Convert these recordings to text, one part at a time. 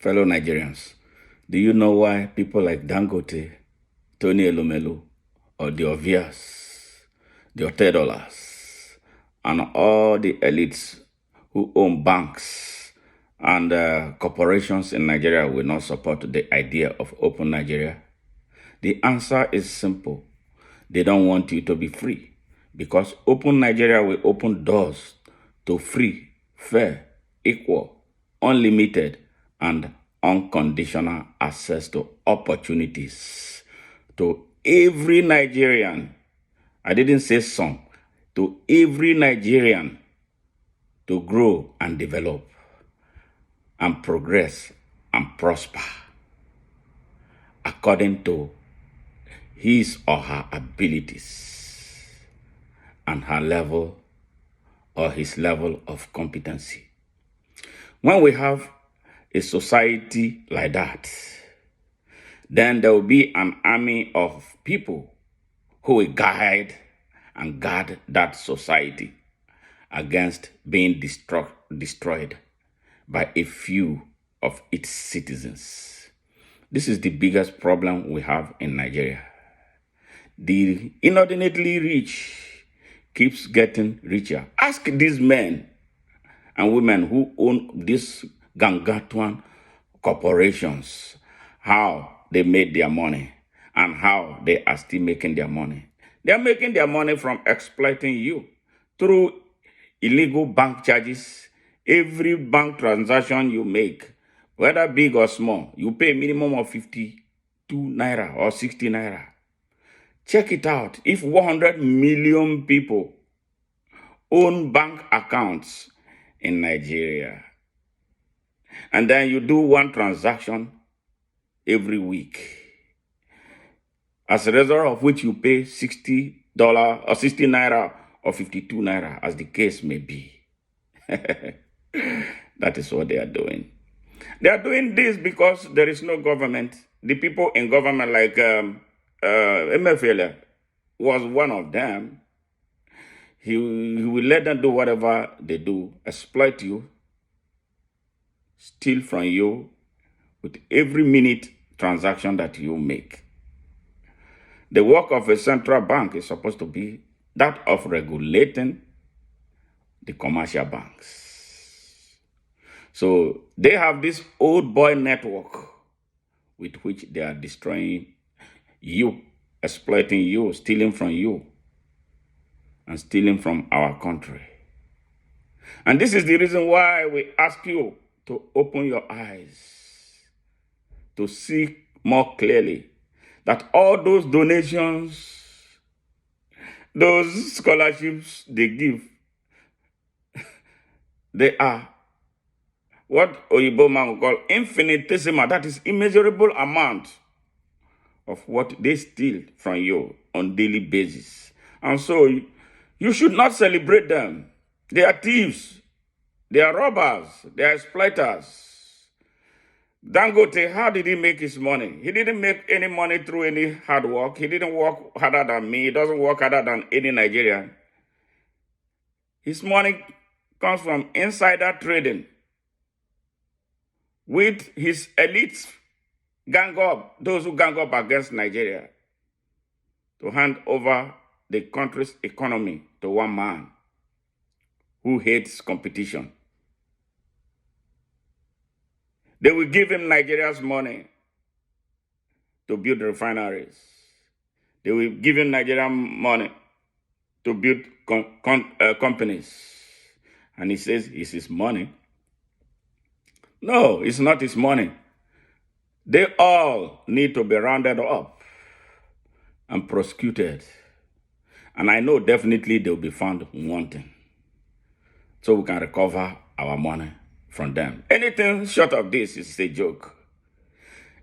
Fellow Nigerians, do you know why people like Dangote, Tony Elumelu, or the Ovias, the Otedolas, and all the elites who own banks and corporations in Nigeria will not support the idea of open Nigeria? The answer is simple. They don't want you to be free, because open Nigeria will open doors to free, fair, equal, unlimited, and unconditional access to opportunities to every Nigerian. I didn't say some, to every Nigerian, to grow and develop and progress and prosper according to his or her abilities and her level or his level of competency. When we have a society like that, then there will be an army of people who will guide and guard that society against being destroyed by a few of its citizens. This is the biggest problem we have in Nigeria. The inordinately rich keeps getting richer. Ask these men and women who own these gargantuan corporations how they made their money and how they are still making their money. They are making their money from exploiting you through illegal bank charges. Every bank transaction you make, whether big or small, you pay a minimum of 52 naira or 60 naira. Check it out. If 100 million people own bank accounts in Nigeria, and then you do one transaction every week, as a result of which you pay $60 or 60 naira or 52 naira, as the case may be. That is what they are doing. They are doing this because there is no government. The people in government, like MFL, was one of them. He will let them do whatever they do, exploit you, steal from you with every minute transaction that you make. The work of a central bank is supposed to be that of regulating the commercial banks. So they have this old boy network with which they are destroying you, exploiting you, stealing from you, and stealing from our country. And this is the reason why we ask you to open your eyes, to see more clearly that all those donations, those scholarships they give, they are what Oyibo man will call infinitesimal. That is immeasurable amount of what they steal from you on daily basis. And so you should not celebrate them. They are thieves. They are robbers. They are exploiters. Dangote, how did he make his money? He didn't make any money through any hard work. He didn't work harder than me. He doesn't work harder than any Nigerian. His money comes from insider trading with his elites gang up, those who gang up against Nigeria, to hand over the country's economy to one man who hates competition. They will give him Nigeria's money to build refineries. They will give him Nigerian money to build companies. And he says it's his money. No, it's not his money. They all need to be rounded up and prosecuted. And I know definitely they'll be found wanting, so we can recover our money from them. Anything short of this is a joke.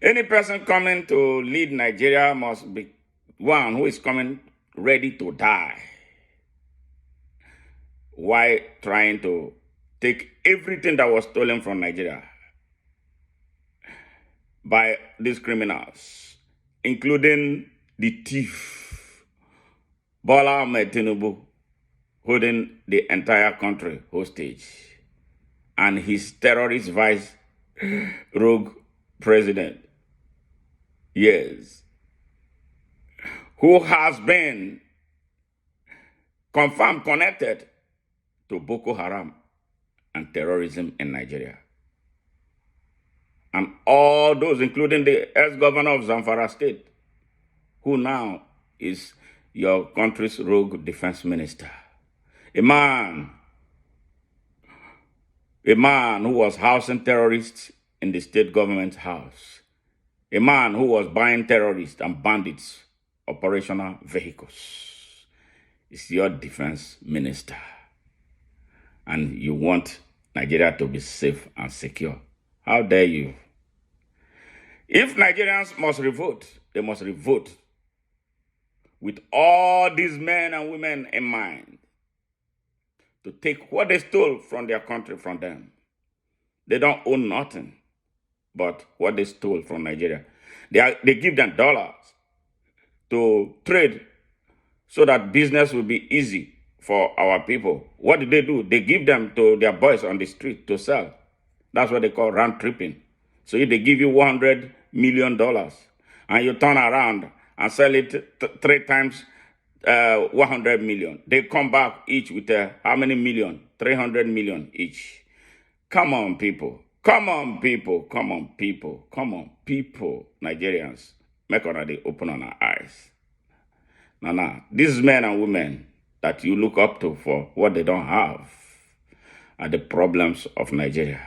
Any person coming to lead Nigeria must be one who is coming ready to die while trying to take everything that was stolen from Nigeria by these criminals, including the thief, Bola Ahmed Tinubu, holding the entire country hostage, and his terrorist vice rogue president, yes, who has been confirmed connected to Boko Haram and terrorism in Nigeria. And all those, including the ex-governor of Zamfara State, who now is your country's rogue defense minister. A man who was housing terrorists in the state government's house. A man who was buying terrorists and bandits operational vehicles is your defense minister. And you want Nigeria to be safe and secure. How dare you? If Nigerians must revolt, they must revolt with all these men and women in mind to take what they stole from their country from them. They don't own nothing but what they stole from Nigeria. They give them dollars to trade so that business will be easy for our people. What do? They give them to their boys on the street to sell. That's what they call round tripping. So if they give you $100 million and you turn around and sell it 3 times 100 million, they come back each with how many million? 300 million each. Come on, people. Come on, people. Come on, people. Come on, people. Nigerians, make sure they open on our eyes. Now, these men and women that you look up to for what they don't have are the problems of Nigeria.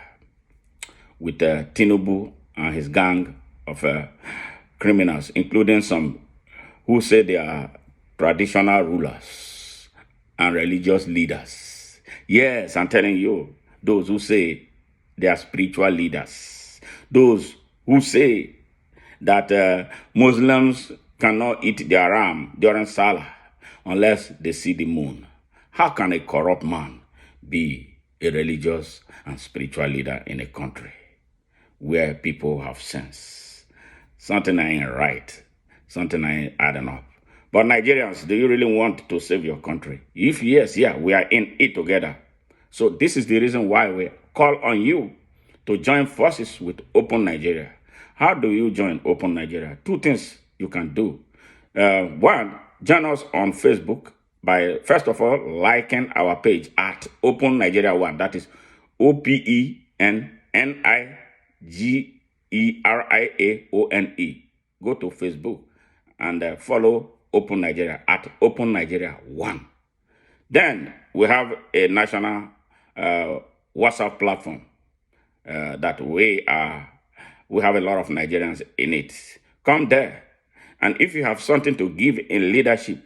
With Tinubu and his gang of criminals, including some who say they are traditional rulers and religious leaders. Yes, I'm telling you, those who say they are spiritual leaders. Those who say that Muslims cannot eat their ram during Salah unless they see the moon. How can a corrupt man be a religious and spiritual leader in a country where people have sense? Something ain't right. Something ain't adding up. But Nigerians, do you really want to save your country? If yes, yeah, we are in it together. So this is the reason why we call on you to join forces with Open Nigeria. How do you join Open Nigeria? 2 things you can do. 1, join us on Facebook by, first of all, liking our page at Open Nigeria 1. That is OpenNigeriaOne. Go to Facebook and follow Open Nigeria at Open Nigeria 1. Then we have a national WhatsApp platform that we have a lot of Nigerians in it. Come there. And if you have something to give in leadership,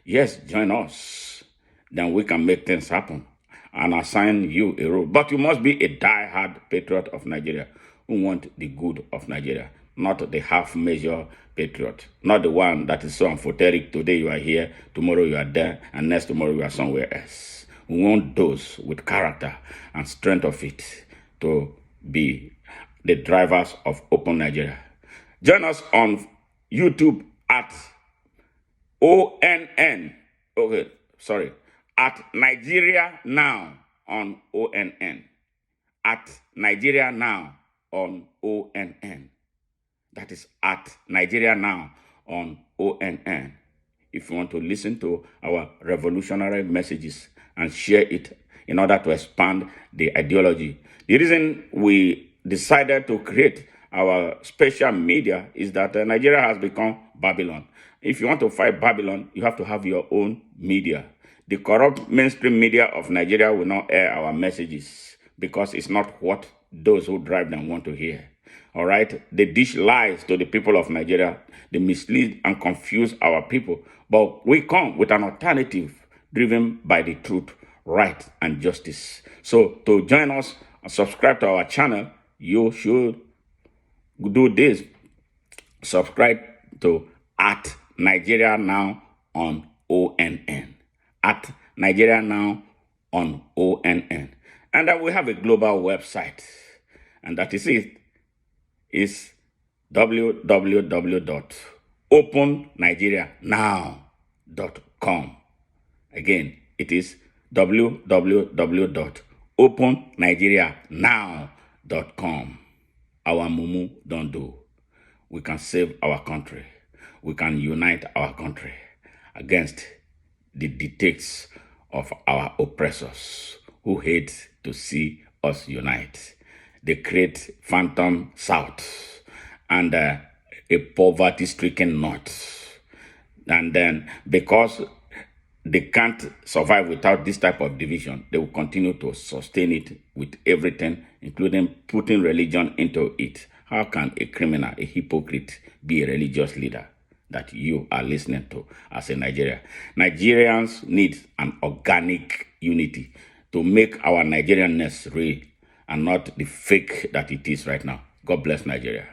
yes, join us. Then we can make things happen and assign you a role. But you must be a die-hard patriot of Nigeria who want the good of Nigeria, not the half-measure patriot, not the one that is so amphoteric. Today you are here, tomorrow you are there, and next tomorrow you are somewhere else. We want those with character and strength of it to be the drivers of Open Nigeria. Join us on YouTube at at Nigeria Now on ONN. At Nigeria Now on ONN. That is at Nigeria Now on ONN. If you want to listen to our revolutionary messages and share it in order to expand the ideology. The reason we decided to create our special media is that Nigeria has become Babylon. If you want to fight Babylon, you have to have your own media. The corrupt mainstream media of Nigeria will not air our messages because it's not what those who drive them want to hear. All right? They dish lies to the people of Nigeria. They mislead and confuse our people. But we come with an alternative driven by the truth, right, and justice. So to join us and subscribe to our channel, you should do this. Subscribe to at Nigeria Now on ONN. At Nigeria Now on ONN. And then we have a global website. And that is it. It's www.opennigerianow.com. Again, it is www.opennigerianow.com. our mumu don't do. We can save our country. We can unite our country against the dictates of our oppressors who hate to see us unite. They create phantom South and a poverty-stricken North. And then because they can't survive without this type of division, they will continue to sustain it with everything, including putting religion into it. How can a criminal, a hypocrite, be a religious leader that you are listening to as a Nigerian? Nigerians need an organic unity to make our Nigerianness real and not the fake that it is right now. God bless Nigeria.